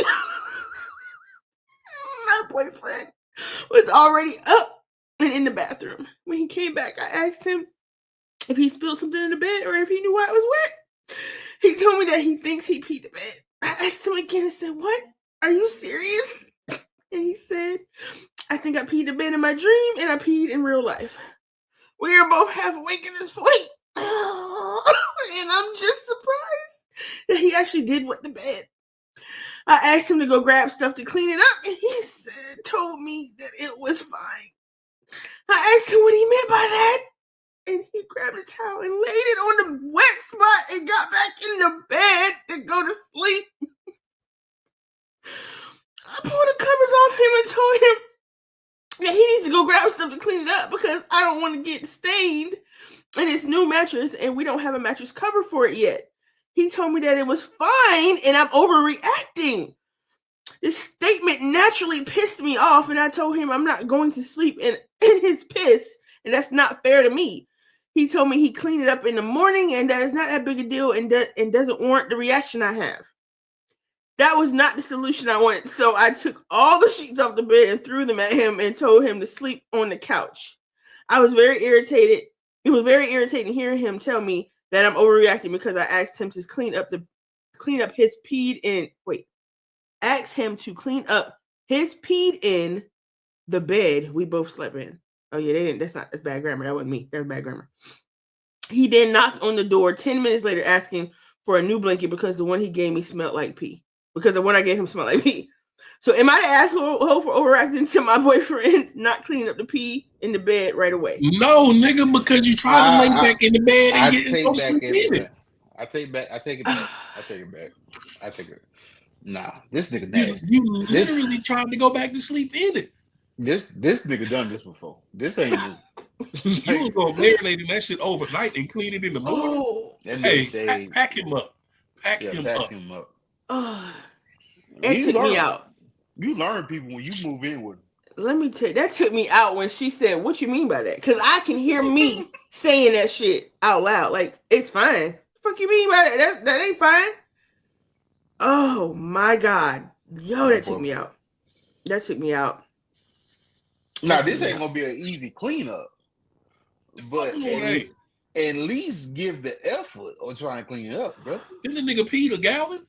My boyfriend was already up and in the bathroom. When he came back, I asked him if he spilled something in the bed or if he knew why it was wet. He told me that he thinks he peed the bed. I asked him again and said, "What? Are you serious?" And he said, "I think I peed the bed in my dream and I peed in real life." We are both half awake at this point. And I'm just surprised that he actually did wet the bed. I asked him to go grab stuff to clean it up, and he told me that it was fine. I asked him what he meant by that, and he grabbed a towel and laid it on the wet spot and got back in the bed to go to sleep. I pulled the covers off him and told him that he needs to go grab stuff to clean it up because I don't want to get stained in his new mattress, and we don't have a mattress cover for it yet. He told me that it was fine and I'm overreacting. This statement naturally pissed me off, and I told him I'm not going to sleep in his piss, and that's not fair to me. He told me he cleaned it up in the morning, and that is not that big a deal and doesn't warrant the reaction I have. That was not the solution I wanted, so I took all the sheets off the bed and threw them at him and told him to sleep on the couch. I was very irritated. It was very irritating hearing him tell me that I'm overreacting because I asked him to clean up his peed in. Asked him to clean up his peed in the bed we both slept in. Oh yeah, they didn't. That's bad grammar. That wasn't me. That was bad grammar. He then knocked on the door 10 minutes later asking for a new blanket because the one he gave me smelled like pee. Because the one I gave him smelled like pee. So am I the asshole for overacting to my boyfriend not cleaning up the pee in the bed right away? No, nigga, because you tried to lay back in the bed and go sleep in it. I take it back. Nah, this nigga nasty. You literally tried to go back to sleep in it. This nigga done this before. This ain't new. You was gonna marinate in that shit overnight and clean it in the morning. That Hey, pack him up. Pack him up. Oh. It took me out. You learn people when you move in with them. Let me tell you, that took me out when she said, "What you mean by that?" Because I can hear me saying that shit out loud. Like, it's fine. The fuck you mean by that? That ain't fine. Oh my God. Yo, that took me out. That took me out. Now, this ain't gonna be an easy cleanup. But at least give the effort on trying to clean it up, bro. Didn't the nigga pee a gallon?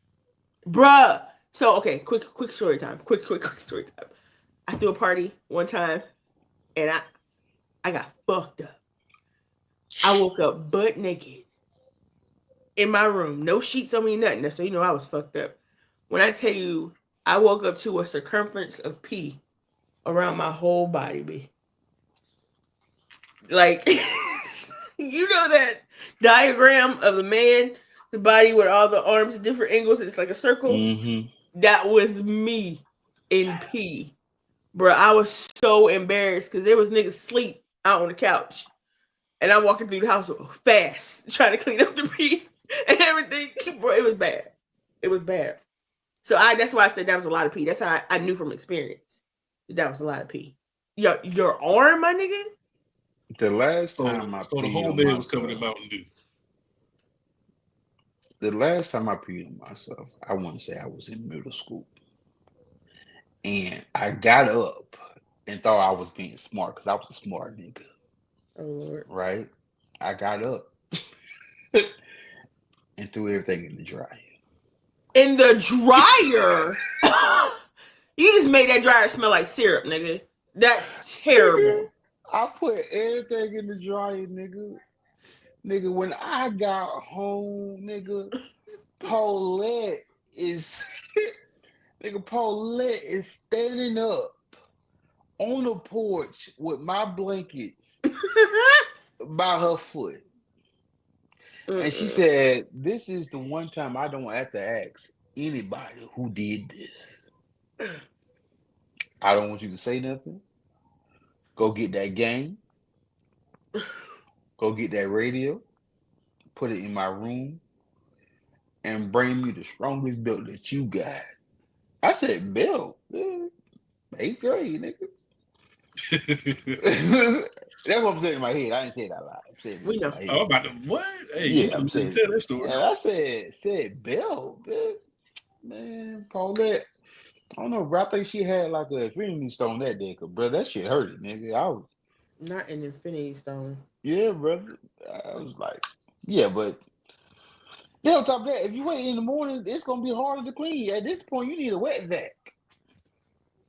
Bruh. So, okay, quick story time. Quick story time. I threw a party one time and I got fucked up. I woke up butt naked in my room. No sheets on me, nothing. So, you know, I was fucked up. When I tell you, I woke up to a circumference of pee around my whole body, B. Like, you know that diagram of the man, the body with all the arms at different angles, it's like a circle? Mm-hmm. That was me in pee. Bro, I was so embarrassed because there was niggas sleep out on the couch. And I'm walking through the house fast, trying to clean up the pee and everything. Bro, it was bad. It was bad. So that's why I said that was a lot of pee. That's how I knew from experience that was a lot of pee. Your arm, my nigga? The last time the whole bed was covered in Mountain Dew. The last time I peed on myself, I want to say I was in middle school. And I got up and thought I was being smart because I was a smart nigga. Oh, Lord. Right? I got up and threw everything in the dryer. In the dryer? You just made that dryer smell like syrup, nigga. That's terrible. I put everything in the dryer, nigga. Nigga, when I got home, nigga, Paulette is standing up on the porch with my blankets by her foot. And she said, "This is the one time I don't have to ask anybody who did this. I don't want you to say nothing. Go get that game. Go get that radio. Put it in my room. And bring me the strongest belt that you got." I said, "Belt? 8th grade, nigga." That's what I'm saying in my head. I didn't say it out loud. I'm saying we know. Oh, about the what? Hey, yeah, I'm saying. Tell that story. And I said, "Belt, man, Paulette. I don't know, bro. I think she had like an Infinity Stone that day, bro. That shit hurted, nigga. I was not an Infinity Stone. Yeah, brother. I was like, yeah, but then on top of that, if you wait in the morning, it's gonna be harder to clean. At this point, you need a wet vac.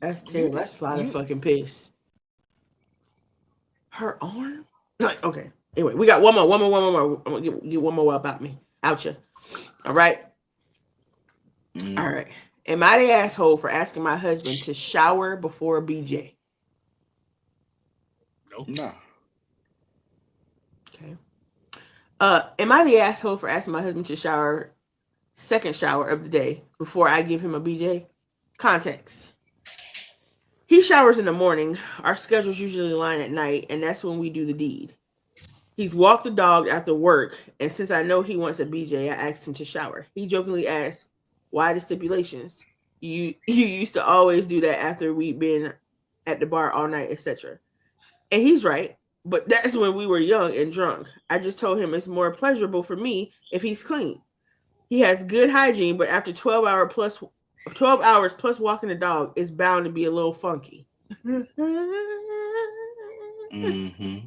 That's terrible. That's a lot of fucking piss. Her arm? Like, okay. Anyway, we got one more. I'm gonna get one more about me. Out you. All right. All right. Am I the asshole for asking my husband to shower before a BJ? No. Okay. Am I the asshole for asking my husband to shower, second shower of the day, before I give him a BJ? Context. He showers in the morning. Our schedules usually align at night, and that's when we do the deed. He's walked the dog after work, and since I know he wants a BJ, I asked him to shower. He jokingly asked, "Why the stipulations? You used to always do that after we'd been at the bar all night, etc." And he's right, but that's when we were young and drunk. I just told him it's more pleasurable for me if he's clean. He has good hygiene, but after 12 hours plus walking the dog, it's bound to be a little funky. Mm-hmm.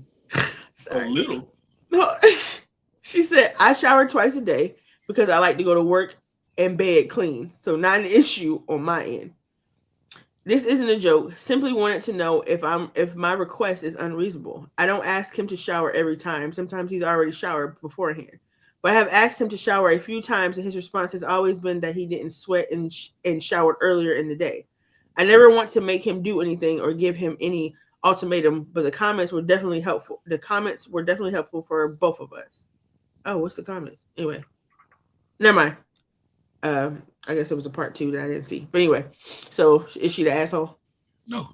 Sorry. A little. No, she said, "I shower twice a day because I like to go to work and bed clean. So not an issue on my end. This isn't a joke. Simply wanted to know if my request is unreasonable. I don't ask him to shower every time. Sometimes he's already showered beforehand. But I have asked him to shower a few times, and his response has always been that he didn't sweat and showered earlier in the day. I never want to make him do anything or give him any ultimatum, but the comments were definitely helpful. The comments were definitely helpful for both of us." Oh, what's the comments? Anyway, never mind. I guess it was a part 2 that I didn't see. But anyway, so is she the asshole? No.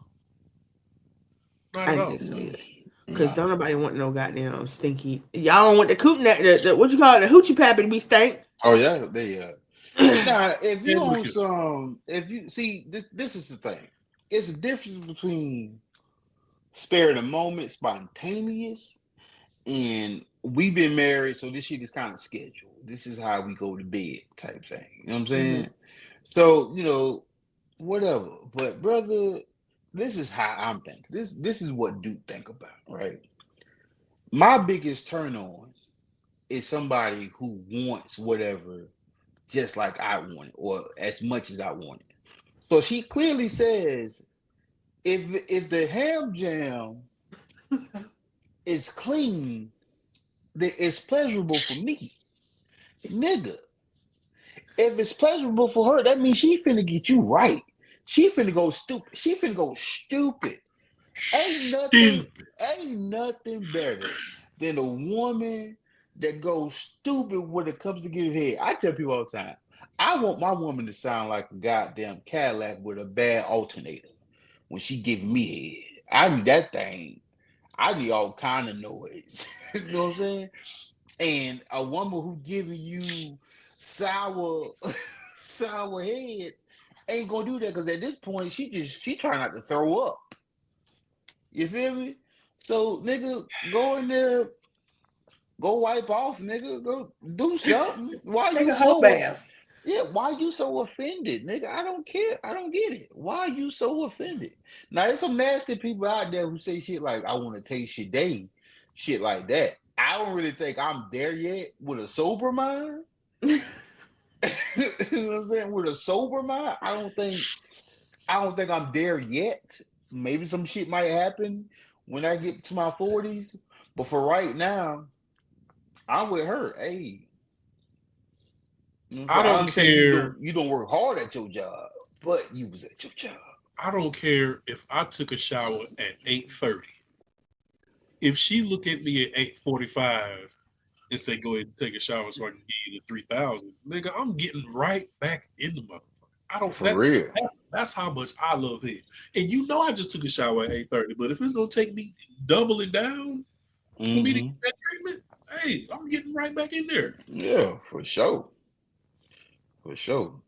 Not I at didn't all. think so either. Because don't nobody want no goddamn stinky. Y'all don't want the coot, what you call it, the hoochie pappy to be stank. Oh yeah, they Now, if you Man, look on here. some, if you see this is the thing. It's a difference between spare the moment, spontaneous, and we've been married, so this shit is kind of scheduled. This is how we go to bed, type thing. You know what I'm saying? So whatever. But brother, this is how I'm thinking. This is what Duke think about, right? My biggest turn on is somebody who wants whatever just like I want it, or as much as I want it. So she clearly says, if the ham jam is clean, then it's pleasurable for me. Nigga, if it's pleasurable for her, that means she finna get you right. She finna go stupid. She finna go stupid. Ain't nothing better than a woman that goes stupid when it comes to giving head. I tell people all the time, I want my woman to sound like a goddamn Cadillac with a bad alternator when she giving me head. I need that thing. I need all kind of noise. You know what I'm saying? And a woman who giving you sour head ain't gonna do that, because at this point she trying not to throw up. You feel me? So nigga, go in there, go wipe off, nigga, go do something. Why Take you a whole so bath. yeah, why you so offended, nigga? I don't care. I don't get it. Why are you so offended? Now, there's some nasty people out there who say shit like, I want to taste your day, shit like that. I don't really think I'm there yet with a sober mind. You know what I'm saying? With a sober mind, I don't think I'm there yet. Maybe some shit might happen when I get to my 40s. But for right now, I'm with her. Hey, I don't care. You don't work hard at your job, but you was at your job. I don't care if I took a shower at 8:30. If she look at me at 8:45 and say, "Go ahead and take a shower so I can give you the 3,000," nigga, I'm getting right back in the motherfucker. I don't. For real. That's how much I love it. And I just took a shower at 8:30. But if it's gonna take me double it down for me to get that treatment, hey, I'm getting right back in there. Yeah, for sure. For sure.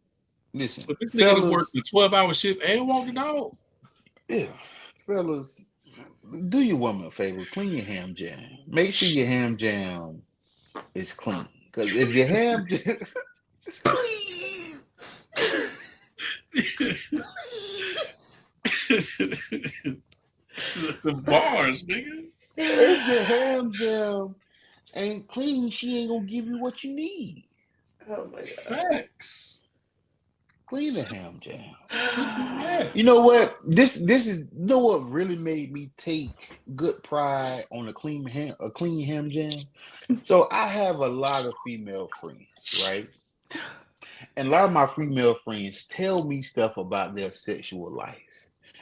Listen, But this nigga fellas, done worked the 12-hour shift and walked the dog. yeah, fellas, do your woman a favor. Clean your ham jam. Make sure your ham jam is clean. Because if your ham jam... Please. The bars, nigga. if your ham jam ain't clean, she ain't gonna give you what you need. Oh my god. Facts. Clean the ham jam. Yeah. You know what? This is what really made me take good pride on a clean ham jam. So I have a lot of female friends, right? And a lot of my female friends tell me stuff about their sexual life.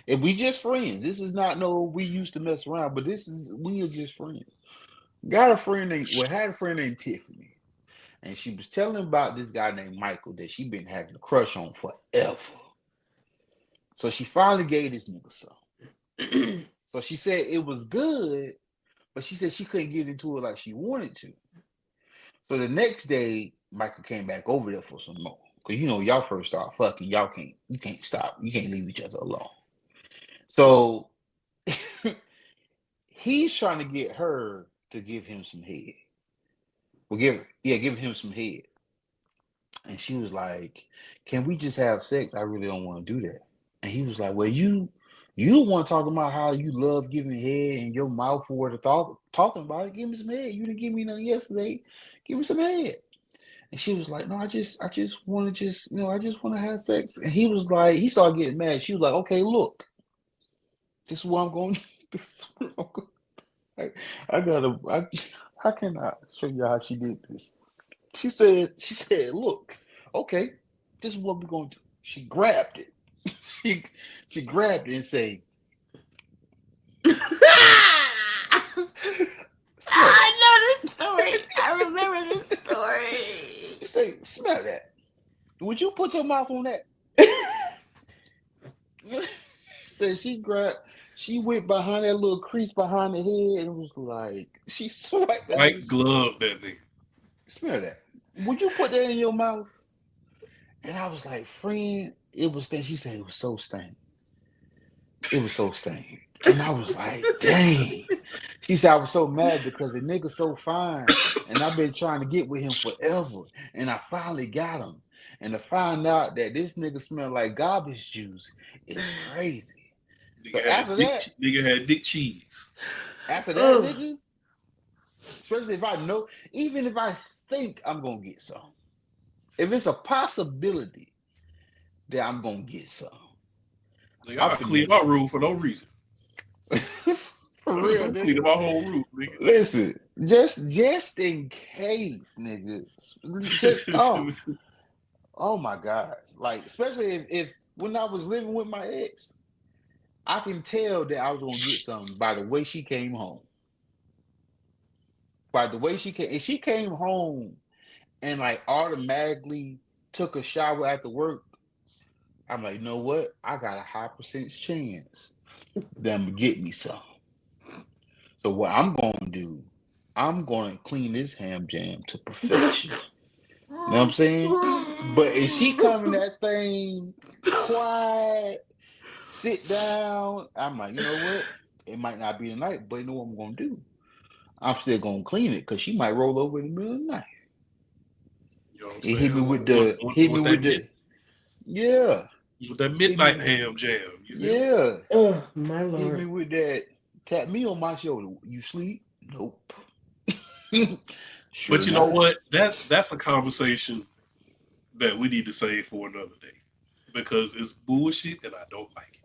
And we just friends. This is not we used to mess around, but we are just friends. Had a friend named Tiffany. And she was telling about this guy named Michael that she been having a crush on forever. So she finally gave this nigga some. So she said it was good, but she said she couldn't get into it like she wanted to. So the next day, Michael came back over there for some more. Because y'all first start fucking, you can't stop. You can't leave each other alone. So he's trying to get her to give him some head. Well, give him some head. And she was like, can we just have sex? I really don't want to do that. And he was like, well, you don't want to talk about how you love giving head and your mouth for to talking about it. Give me some head. You didn't give me none yesterday. Give me some head. And she was like, no, I just want to I just want to have sex. And he was like, he started getting mad. She was like, okay, look, this is what I'm going to how can I show you how she did this? She said, look, okay, this is what we're going to do. She grabbed it. She grabbed it and said, I know this story. I remember this story. She said, smell that. Would you put your mouth on that? Said she went behind that little crease behind the head and was like, she swiped that. White glove that nigga. Smell that. Would you put that in your mouth? And I was like, friend, it was that. She said it was so stained. It was so stained. And I was like, dang. She said I was so mad because the nigga so fine. And I've been trying to get with him forever. And I finally got him. And to find out that this nigga smell like garbage juice is crazy. But after that, nigga had dick cheese. after that, nigga, especially if I know, even if I think I'm gonna get some, if it's a possibility that I'm gonna get some, Nigga, I'll clean my room for no reason. For real, I'm cleaning my whole room, nigga. Listen, just in case, nigga. Just, oh my God. Like, especially if when I was living with my ex, I can tell that I was gonna get something by the way she came home. By the way she came, and she came home and like automatically took a shower after work. I'm like, you know what? I got a high percentage chance that I'm gonna get me some. So what I'm gonna do, I'm gonna clean this ham jam to perfection. You know what I'm saying? But if she coming that thing quiet, sit down, I'm like, you know what? It might not be tonight, but you know what I'm gonna do? I'm still gonna clean it because she might roll over in the middle of the night. You know what I'm It saying? hit me with the yeah. With that midnight ham jam. You feel? Yeah. Oh my Lord. Hit me with that. Tap me on my shoulder. You sleep? Nope. Sure But you know what? That's a conversation that we need to save for another day because it's bullshit and I don't like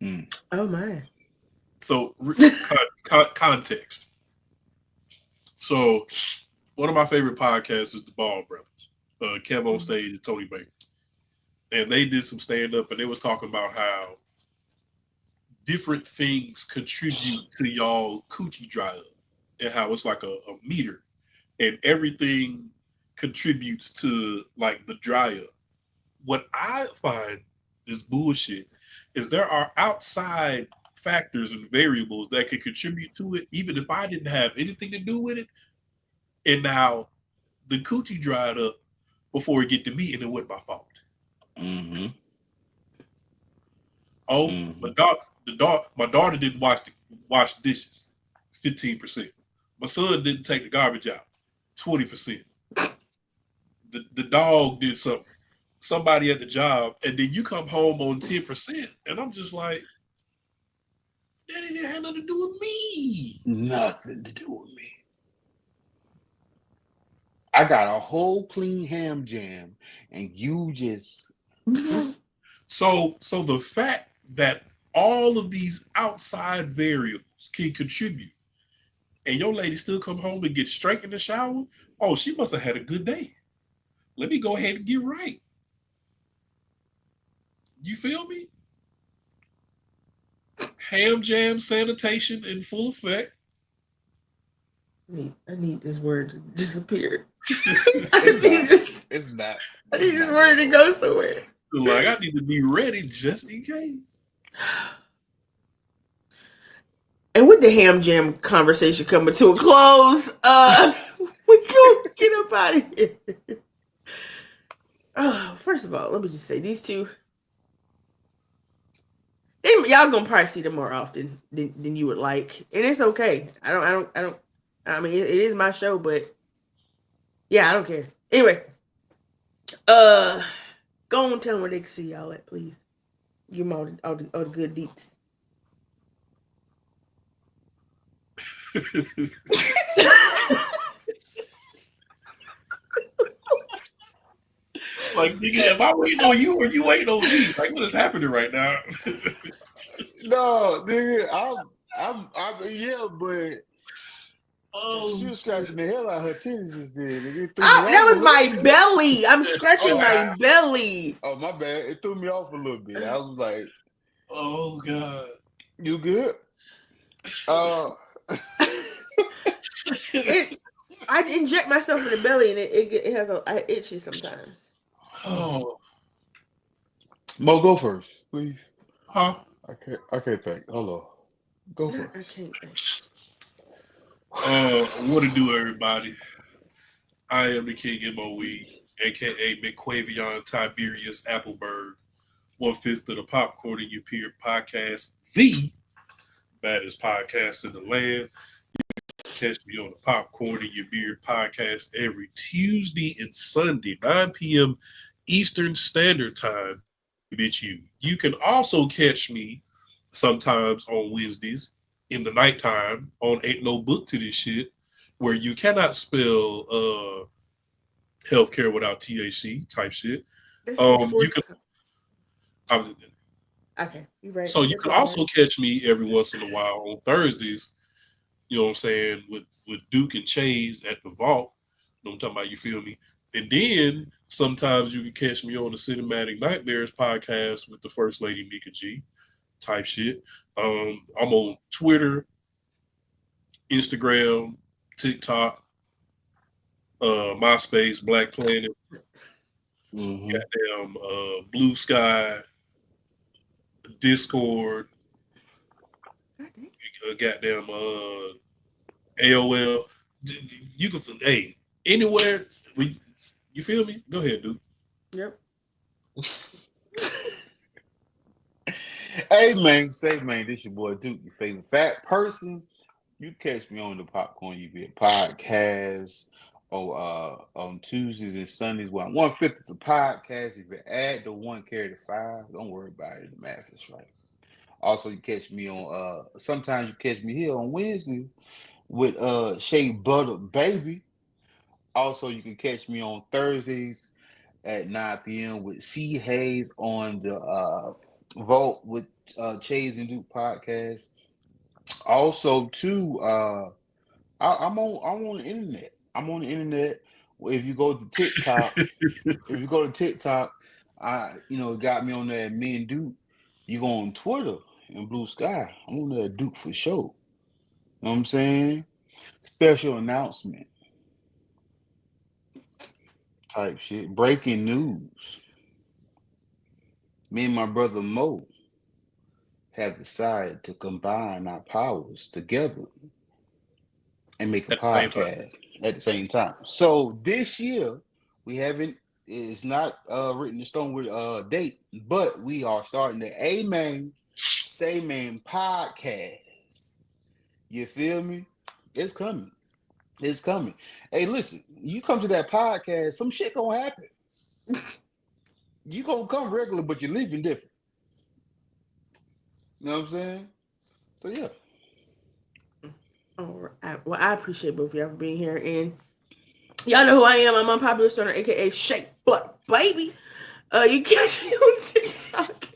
it. Oh my. So context. So one of my favorite podcasts is the Ball Brothers, Kev on Stage and Tony Baker, and they did some stand up and they was talking about how different things contribute to y'all coochie dry up and how it's like a meter and everything contributes to like the dry up. What I find is bullshit is there are outside factors and variables that could contribute to it, even if I didn't have anything to do with it. And now the coochie dried up before it get to me and it wasn't my fault. Mm-hmm. Oh, my daughter didn't wash the dishes, 15%. My son didn't take the garbage out, 20%. The dog did something. Somebody at the job, and then you come home on 10%, and I'm just like, that didn't have nothing to do with me. Nothing to do with me. I got a whole clean ham jam, and you just So the fact that all of these outside variables can contribute, and your lady still come home and get straight in the shower, oh, she must have had a good day. Let me go ahead and get right. You feel me? Ham jam sanitation in full effect. I need this word to disappear. It's not. I need this word to go somewhere. Like, I need to be ready just in case. And with the ham jam conversation coming to a close, we go get up out of here. First of all, let me just say these two. Y'all gonna probably see them more often than you would like, and it's okay. I don't. I mean, it is my show, but yeah, I don't care. Anyway, go and tell them where they can see y'all at, please. Give them all the good deets. Like, nigga, am I waiting on you or you waiting on me? Like, what is happening right now? No, nigga, I'm yeah, but she was scratching the hell out of her titties just then. That was my belly. I'm scratching my belly. Oh, my bad. It threw me off a little bit. I was like, oh God. You good? I inject myself in the belly and it has I itchy sometimes. Oh. Mo, go first, please. Huh? I can't think. Hold on. Go first. I can't think. What to do, everybody? I am the King MOE, aka McQuavion Tiberius Appleberg, 1/5 of the Popcorn in Your Beard podcast, the baddest podcast in the land. Catch me on the Popcorn in Your Beard podcast every Tuesday and Sunday, 9 p.m. Eastern Standard Time. Bitch, you can also catch me sometimes on Wednesdays in the nighttime on Ain't No Book to This Shit, where you cannot spell healthcare without THC type shit. You can. Okay, you right. So you can also catch me every once in a while on Thursdays. You know what I'm saying, with Duke and Chase at the Vault. You know what I'm talking about, you feel me? And then sometimes you can catch me on the Cinematic Nightmares podcast with the First Lady Mika G type shit. I'm on Twitter, Instagram, TikTok, MySpace, Black Planet, goddamn Blue Sky, Discord, goddamn AOL. You can, hey, anywhere. You feel me? Go ahead, dude. Yep. Hey man, this your boy Duke, your favorite fat person. You catch me on the Popcorn You Beard podcast on Tuesdays and Sundays. Well, 1/5 of the podcast. If you add the 1 carry the 5, don't worry about it. The math is right. Also, you catch me on sometimes you catch me here on Wednesday with Shea Butter Baby. Also, you can catch me on Thursdays at 9 p.m. with C Hayes on the Vault with Chase and Duke podcast. Also, too, I'm on the internet. I'm on the internet. If you go to TikTok, got me on there. Me and Duke. You go on Twitter and Blue Sky. I'm on there, Duke for sure. You know what I'm saying? Special announcement type shit. Breaking news. Me and my brother Mo have decided to combine our powers together and make a podcast at the same time. So this year, it's not written in stone with a date, but we are starting the Amen Say Man podcast. You feel me? It's coming. It's coming. Hey, listen, you come to that podcast, some shit gonna happen. You gonna come regular, but you're living different. You know what I'm saying? So yeah. All right. Well, I appreciate both of y'all for being here, and y'all know who I am. I'm Unpopular Stoner, aka Shake Butt Baby. You catch me on TikTok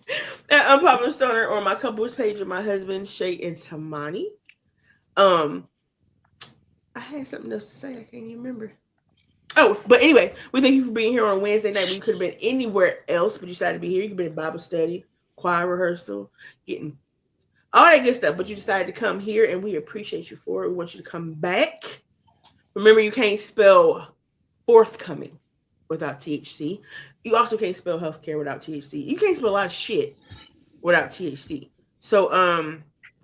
at Unpopular Stoner, or my couples page with my husband Shay and Tamani. I had something else to say. I can't even remember. Oh, but anyway, we thank you for being here on Wednesday night. We could have been anywhere else, but you decided to be here. You could have been in Bible study, choir rehearsal, getting all that good stuff. But you decided to come here, and we appreciate you for it. We want you to come back. Remember, you can't spell forthcoming without THC. You also can't spell healthcare without THC. You can't spell a lot of shit without THC. So,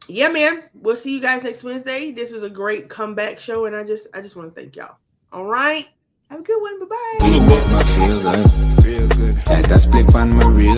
yeah, man, we'll see you guys next Wednesday. This was a great comeback show, and I just want to thank y'all. All right, have a good one. Bye bye. Feel good. That split on my real.